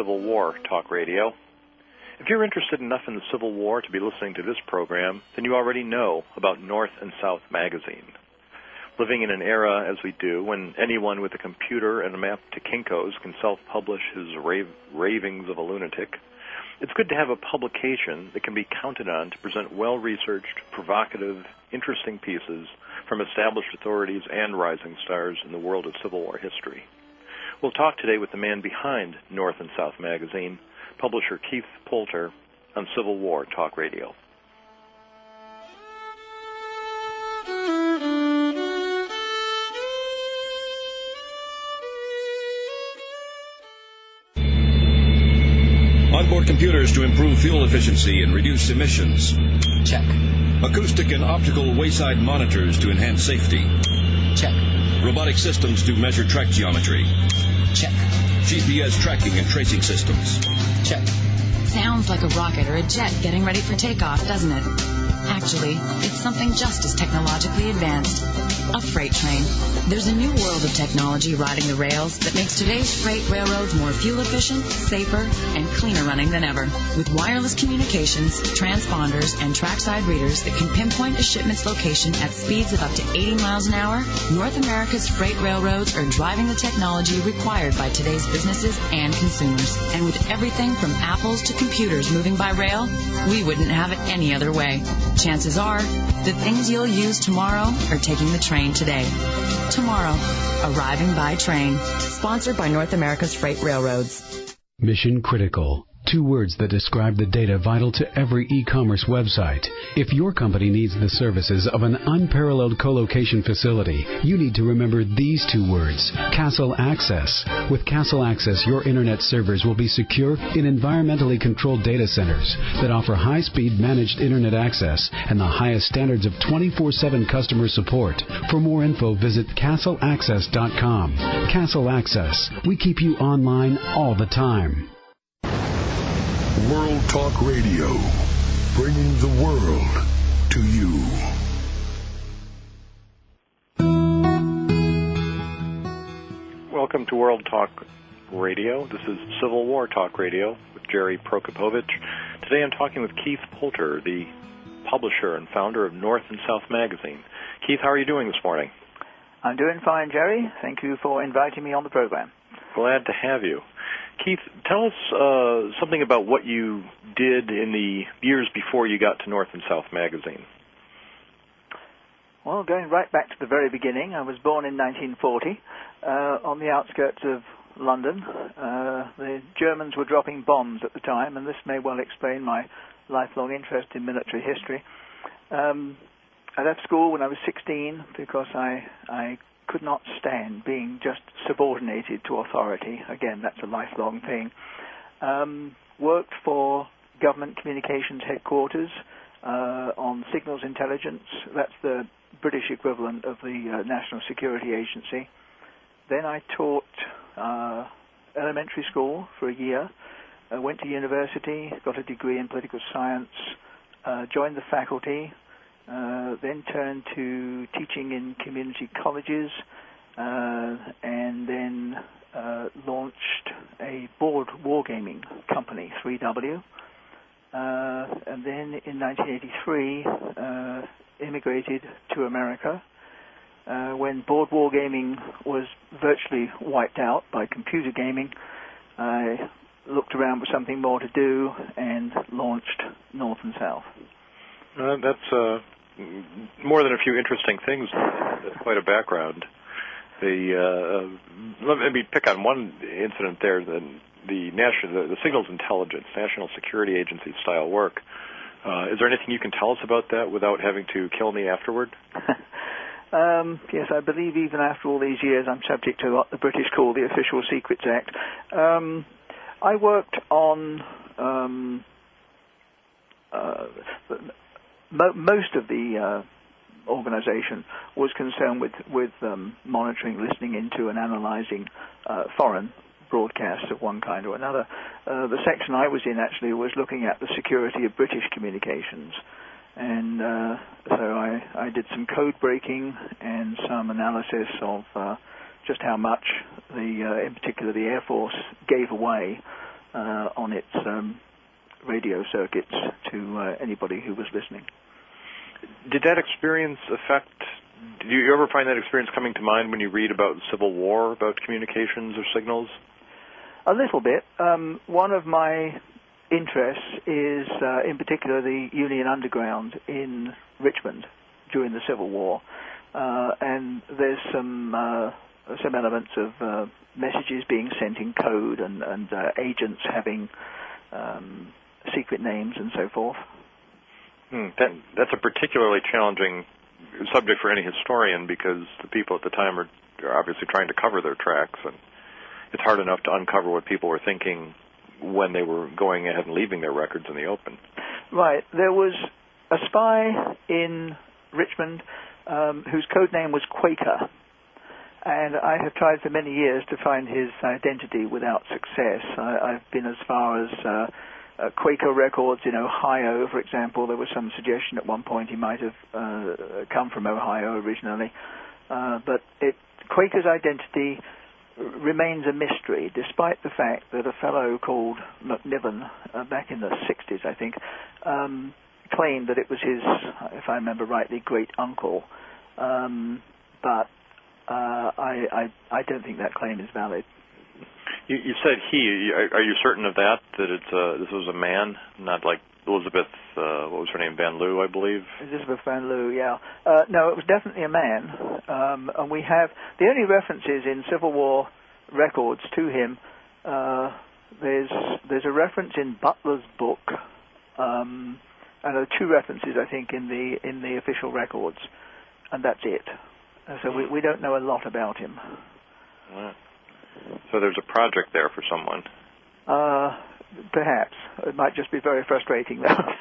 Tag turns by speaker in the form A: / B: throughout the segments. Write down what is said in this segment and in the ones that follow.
A: Civil War Talk Radio. If you're interested enough in the Civil War to be listening to this program, then you already know about North and South magazine. Living in an era, as we do, when anyone with a computer and a map to Kinko's can self-publish his ravings of a lunatic, it's good to have a publication that can be counted on to present well-researched, provocative, interesting pieces from established authorities and rising stars in the world of Civil War history. We'll talk today with the man behind North and South magazine, publisher Keith Poulter, on Civil War Talk Radio.
B: Onboard computers to improve fuel efficiency and reduce emissions.
C: Check.
B: Acoustic and optical wayside monitors to enhance safety.
C: Check.
B: Robotic systems to measure track geometry.
C: Check.
B: GPS tracking and tracing systems.
C: Check.
D: Sounds like a rocket or a jet getting ready for takeoff, doesn't it? Actually, it's something just as technologically advanced. A freight train. There's a new world of technology riding the rails that makes today's freight railroads more fuel efficient, safer, and cleaner running than ever. With wireless communications, transponders, and trackside readers that can pinpoint a shipment's location at speeds of up to 80 miles an hour, North America's freight railroads are driving the technology required by today's businesses and consumers. And with everything from apples to computers moving by rail, we wouldn't have it any other way. Chances are, the things you'll use tomorrow are taking the train today. Tomorrow, arriving by train. Sponsored by North America's Freight Railroads.
E: Mission critical. 2 words that describe the data vital to every e-commerce website. If your company needs the services of an unparalleled co-location facility, you need to remember these 2 words: Castle Access. With Castle Access, your internet servers will be secure in environmentally controlled data centers that offer high-speed managed internet access and the highest standards of 24/7 customer support. For more info, visit castleaccess.com. Castle Access. We keep you online all the time.
F: World Talk Radio, bringing the world to you.
A: Welcome to World Talk Radio. This is Civil War Talk Radio with Jerry Prokopovich. Today I'm talking with Keith Poulter, the publisher and founder of North and South magazine. Keith, how are you doing this morning?
G: I'm doing fine, Jerry. Thank you for inviting me on the program.
A: Glad to have you. Keith, tell us something about what you did in the years before you got to North and South magazine.
G: Well, going right back to the very beginning, I was born in 1940 on the outskirts of London. The Germans were dropping bombs at the time, and this may well explain my lifelong interest in military history. I left school when I was 16 because I could not stand being just subordinated to authority. Again, that's a lifelong thing. Worked for government communications headquarters on signals intelligence. That's the British equivalent of the National Security Agency. Then I taught elementary school for a year. Went to university, got a degree in political science, joined the faculty, then turned to teaching in community colleges, and then launched a board wargaming company, 3W. And then in 1983, immigrated to America. When board wargaming was virtually wiped out by computer gaming, I looked around for something more to do and launched North and South.
A: That's more than a few interesting things. That's quite a background. Let me pick on one incident there. The signals intelligence, National Security Agency style work. Is there anything you can tell us about that without having to kill me afterward?
G: Yes, I believe even after all these years, I'm subject to what the British call the Official Secrets Act. I worked on most of the organization was concerned with monitoring, listening into, and analyzing foreign broadcasts of one kind or another. The section I was in actually was looking at the security of British communications. And so I did some code breaking and some analysis of just how much in particular the Air Force gave away on its radio circuits to anybody who was listening.
A: Did that experience affect? Do you ever find that experience coming to mind when you read about the Civil War, about communications or signals?
G: A little bit. One of my interests is, in particular, the Union Underground in Richmond during the Civil War, and there's some elements of messages being sent in code and agents having secret names and so forth.
A: That's a particularly challenging subject for any historian, because the people at the time are obviously trying to cover their tracks, and it's hard enough to uncover what people were thinking when they were going ahead and leaving their records in the open.
G: Right. There was a spy in Richmond whose code name was Quaker, and I have tried for many years to find his identity without success. I've been as far as Quaker records in Ohio, for example. There was some suggestion at one point he might have come from Ohio originally, but Quaker's identity remains a mystery, despite the fact that a fellow called McNiven, back in the 60s, I think, claimed that it was his, if I remember rightly, great-uncle. But I don't think that claim is valid.
A: You said he. Are you certain of that? That this was a man, not like Elizabeth? What was her name? Van Loo, I believe. Elizabeth
G: Van Loo. Yeah. No, it was definitely a man. And we have the only references in Civil War records to him. There's a reference in Butler's book, and there are two references, I think, in the official records, and that's it. So we don't know a lot about him.
A: Right. So there's a project there for someone.
G: Perhaps. It might just be very frustrating, though.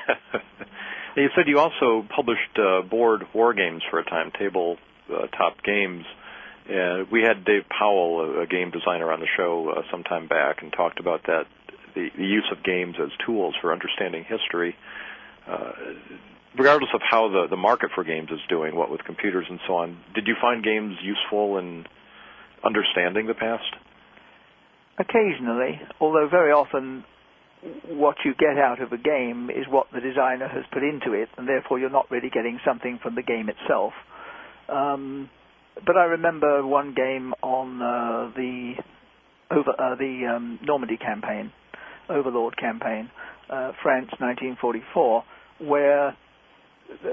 A: You said you also published board war games for a time, tabletop games. We had Dave Powell, a game designer, on the show some time back, and talked about that, the use of games as tools for understanding history. Regardless of how the market for games is doing, what with computers and so on, did you find games useful in understanding the past?
G: Occasionally, although very often what you get out of a game is what the designer has put into it, and therefore you're not really getting something from the game itself. But I remember one game on the Normandy campaign, Overlord campaign, France 1944, where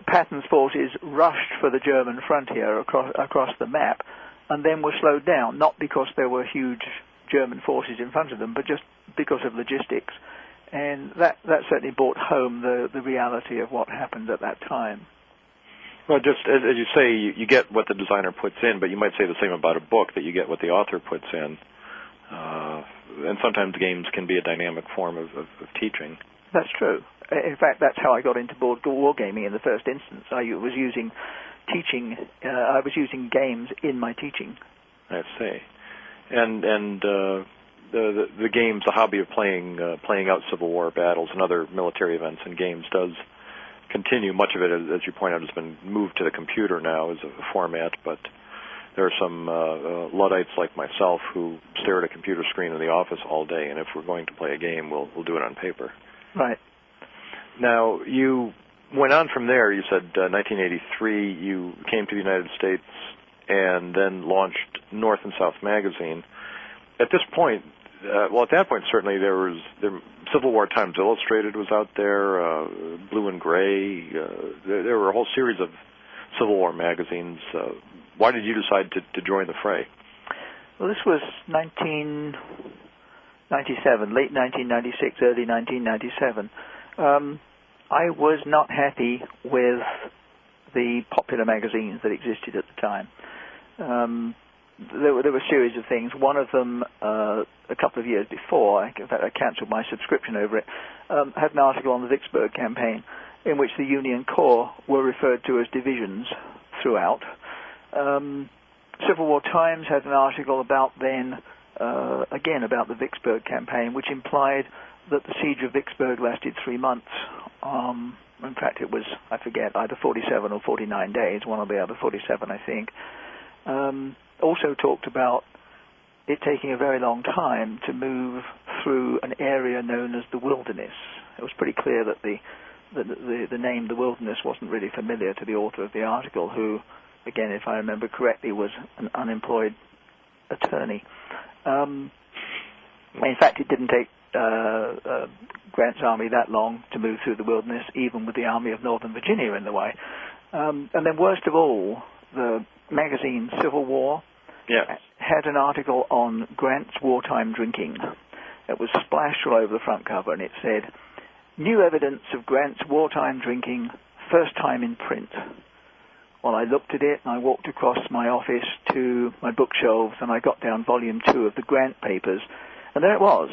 G: Patton's forces rushed for the German frontier across the map, and then were slowed down, not because there were huge German forces in front of them, but just because of logistics. And that certainly brought home the reality of what happened at that time.
A: Well, just as you say, you get what the designer puts in, but you might say the same about a book, that you get what the author puts in. And sometimes games can be a dynamic form of teaching.
G: That's true. In fact, that's how I got into board wargaming in the first instance. I was using games in my teaching.
A: I see. And the games, the hobby of playing out Civil War battles and other military events in games does continue. Much of it, as you point out, has been moved to the computer now as a format, but there are some Luddites like myself who stare at a computer screen in the office all day, and if we're going to play a game, we'll do it on paper.
G: Right.
A: Now, you went on from there. You said 1983 you came to the United States and then launched North and South magazine. At this point, at that point, certainly there Civil War Times Illustrated was out there, Blue and Gray. There were a whole series of Civil War magazines. Why did you decide to join the fray?
G: Well, this was 1997, late 1996, early 1997. I was not happy with the popular magazines that existed at the time. There were a series of things. One of them, a couple of years before, in fact I cancelled my subscription over it, had an article on the Vicksburg campaign in which the Union Corps were referred to as divisions throughout. Civil War Times had an article about about the Vicksburg campaign, which implied that the siege of Vicksburg lasted 3 months. In fact, it was, I forget, either 47 or 49 days, one or the other, 47, I think. Also talked about it taking a very long time to move through an area known as the Wilderness. It was pretty clear that the name the Wilderness wasn't really familiar to the author of the article, who, again, if I remember correctly, was an unemployed attorney. In fact, it didn't take Grant's army that long to move through the Wilderness, even with the Army of Northern Virginia in the way. And then worst of all, the magazine Civil War had an article on Grant's wartime drinking. It was splashed all over the front cover, and it said, "New evidence of Grant's wartime drinking, first time in print." Well, I looked at it, and I walked across my office to my bookshelves, and I got down volume 2 of the Grant papers, and there it was,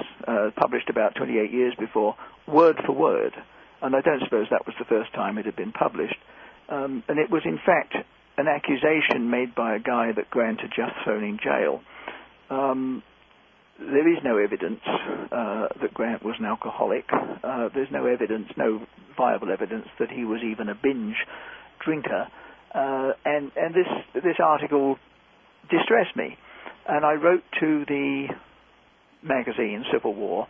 G: published about 28 years before, word for word. And I don't suppose that was the first time it had been published. And it was, in fact, an accusation made by a guy that Grant had just thrown in jail. There is no evidence that Grant was an alcoholic. There's no evidence, no viable evidence that he was even a binge drinker. And this article distressed me. And I wrote to the magazine, Civil War,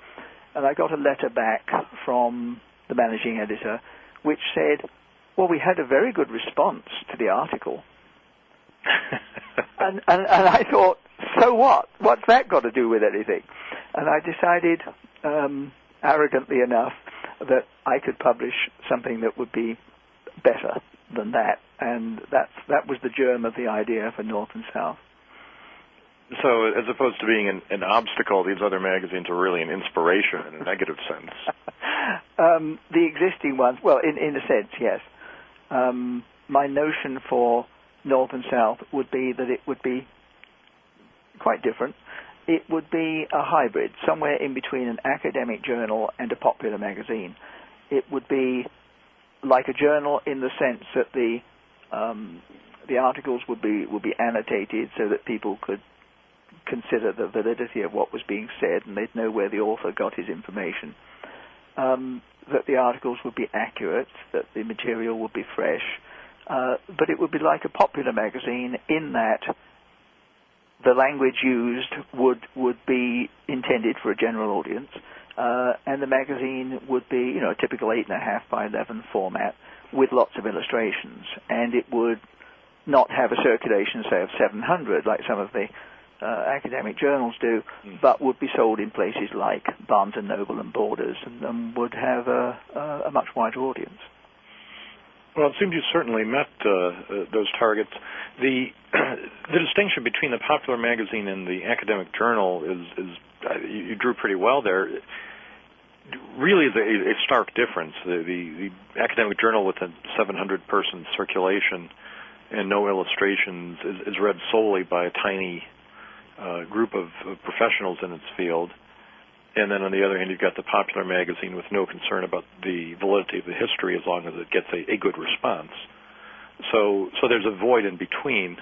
G: and I got a letter back from the managing editor which said, "Well, we had a very good response to the article." and I thought, so what? What's that got to do with anything? And I decided, arrogantly enough, that I could publish something that would be better than that. And that was the germ of the idea for North and South.
A: So as opposed to being an obstacle, these other magazines are really an inspiration in a negative sense.
G: The existing ones, well, in a sense, yes. My notion for North and South would be that it would be quite different. It would be a hybrid, somewhere in between an academic journal and a popular magazine. It would be like a journal in the sense that the articles would be annotated so that people could consider the validity of what was being said, and they'd know where the author got his information. That the articles would be accurate, that the material would be fresh, but it would be like a popular magazine in that the language used would be intended for a general audience, and the magazine would be, a typical 8.5 by 11 format with lots of illustrations, and it would not have a circulation, say, of 700 like some of the academic journals do, but would be sold in places like Barnes & Noble and Borders, and would have a much wider audience.
A: Well, it seems you certainly met those targets. The distinction between the popular magazine and the academic journal is you drew pretty well there. Really is a stark difference. The academic journal with a 700-person circulation and no illustrations is read solely by a tiny group of professionals in its field. And then on the other hand, you've got the popular magazine with no concern about the validity of the history as long as it gets a good response. So there's a void in between,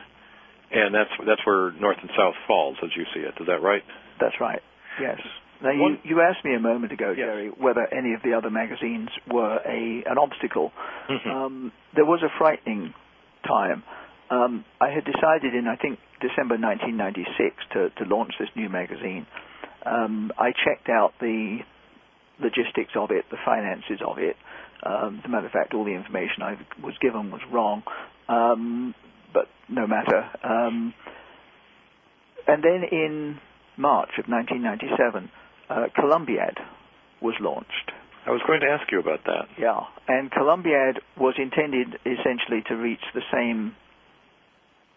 A: and that's where North and South falls, as you see it. Is that right?
G: That's right, yes. Now, you asked me a moment ago, Jerry, whether any of the other magazines were an obstacle. Mm-hmm. There was a frightening time. I had decided in, I think, December 1996 to launch this new magazine. I checked out the logistics of it, the finances of it. As a matter of fact, all the information I was given was wrong, but no matter. And then in March of 1997, Columbiad was launched.
A: I was going to ask you about that.
G: Yeah, and Columbiad was intended essentially to reach the same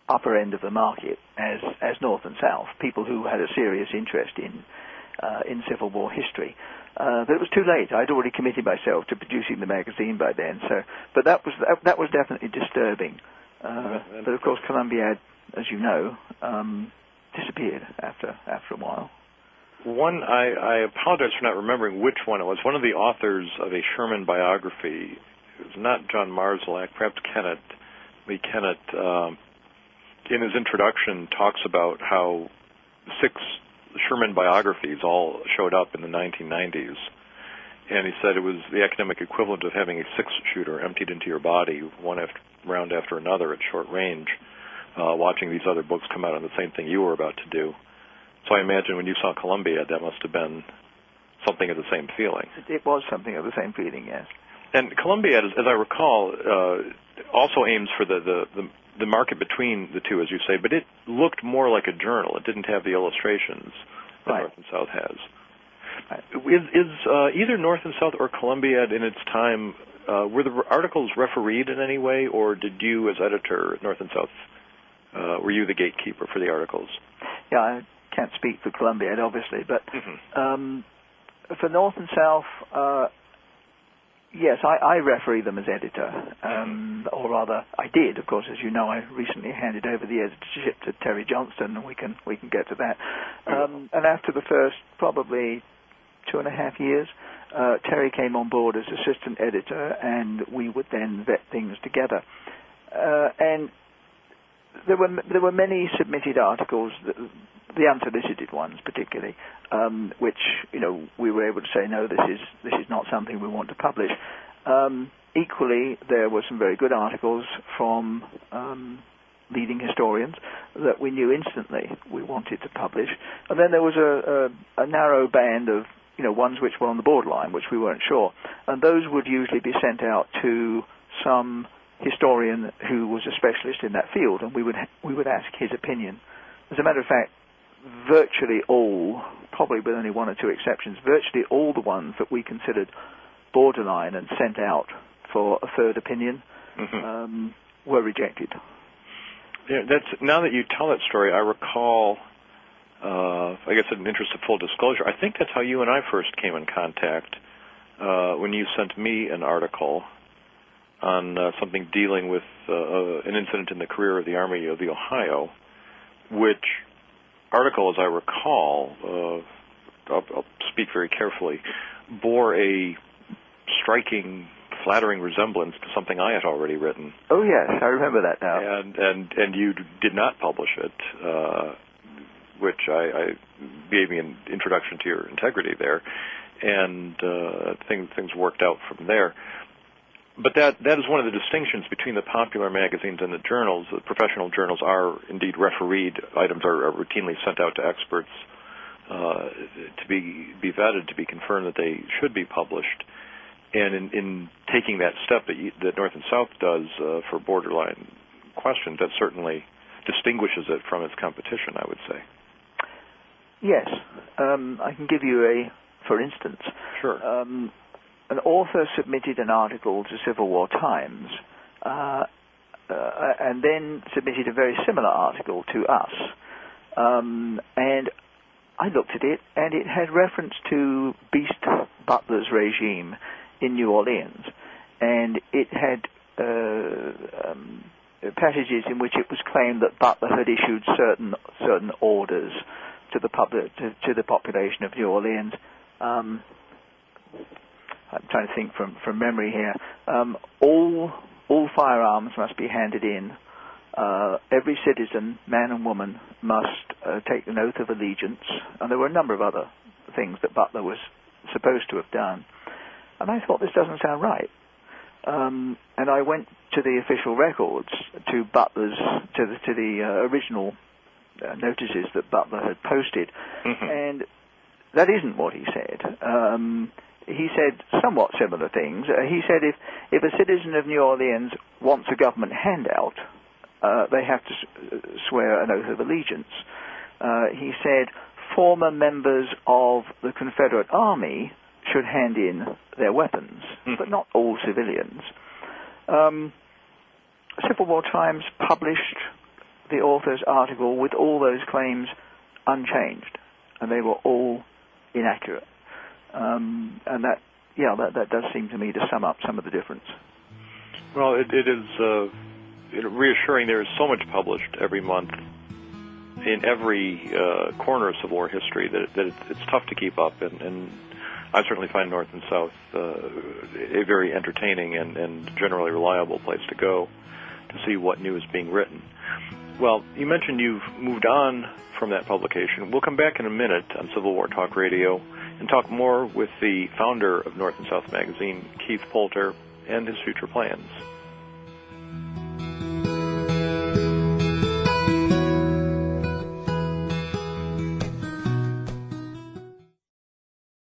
G: upper end of the market as North and South, people who had a serious interest in Civil War history. But it was too late. I'd already committed myself to producing the magazine by then. But that was definitely disturbing. But of course, Columbiad, as you know, disappeared after a while.
A: One, I apologize for not remembering which one it was. One of the authors of a Sherman biography, it was not John Marszalek, perhaps Lee Kennett, in his introduction talks about how 6 Sherman biographies all showed up in the 1990s. And he said it was the academic equivalent of having a 6-shooter emptied into your body, one round after another at short range, watching these other books come out on the same thing you were about to do. So I imagine when you saw Columbia, that must have been something of the same feeling.
G: It was something of the same feeling, yes.
A: And Columbiad, as I recall, also aims for the market between the two, as you say, but it looked more like a journal. It didn't have the illustrations that
G: Right.
A: North and South has.
G: Right.
A: Is either North and South or Columbiad in its time, were the articles refereed in any way, or did you, as editor at North and South, were you the gatekeeper for the articles?
G: Yeah, I can't speak for Columbiad, obviously, but for North and South, yes, I referee them as editor, or rather, I did. Of course, as you know, I recently handed over the editorship to Terry Johnston, and we can get to that. And after the first probably 2.5 years, Terry came on board as assistant editor, and we would then vet things together. And there were many submitted articles, the unsolicited ones particularly, which we were able to say, no, this is not something we want to publish. Equally, there were some very good articles from leading historians that we knew instantly we wanted to publish, and then there was a narrow band of ones which were on the borderline, which we weren't sure, and those would usually be sent out to some historian who was a specialist in that field, and we would ask his opinion. As a matter of fact, virtually all, probably with only one or two exceptions, virtually all the ones that we considered borderline and sent out for a third opinion were rejected.
A: Yeah, now that you tell that story, I recall, I guess in the interest of full disclosure, I think that's how you and I first came in contact when you sent me an article on something dealing with an incident in the career of the Army of the Ohio, which article, as I recall, I'll speak very carefully, bore a striking, flattering resemblance to something I had already written.
G: Oh yes, I remember that now.
A: And you did not publish it, which I gave me an introduction to your integrity there, and things worked out from there. But that is one of the distinctions between the popular magazines and the journals. The professional journals are indeed refereed. Items are routinely sent out to experts to be vetted, to be confirmed that they should be published. And in taking that step that North and South does for borderline questions, that certainly distinguishes it from its competition, I would say.
G: Yes. I can give you for instance.
A: Sure.
G: An author submitted an article to Civil War Times and then submitted a very similar article to us. And I looked at it, and it had reference to Beast Butler's regime in New Orleans. And it had passages in which it was claimed that Butler had issued certain orders to the population of New Orleans. I'm trying to think from memory here. All firearms must be handed in. Every citizen, man and woman, must take an oath of allegiance. And there were a number of other things that Butler was supposed to have done. And I thought, this doesn't sound right. And I went to the official records, to the original notices that Butler had posted, and that isn't what he said. He said somewhat similar things. He said if a citizen of New Orleans wants a government handout, they have to swear an oath of allegiance. He said former members of the Confederate Army should hand in their weapons, but not all civilians. Civil War Times published the author's article with all those claims unchanged, and they were all inaccurate. And that does seem to me to sum up some of the difference.
A: Well, it is reassuring. There is so much published every month in every corner of Civil War history that it's tough to keep up, and I certainly find North and South a very entertaining and generally reliable place to go to see what new is being written. Well, you mentioned you've moved on from that publication. We'll come back in a minute on Civil War Talk Radio and talk more with the founder of North and South magazine, Keith Poulter, and his future plans.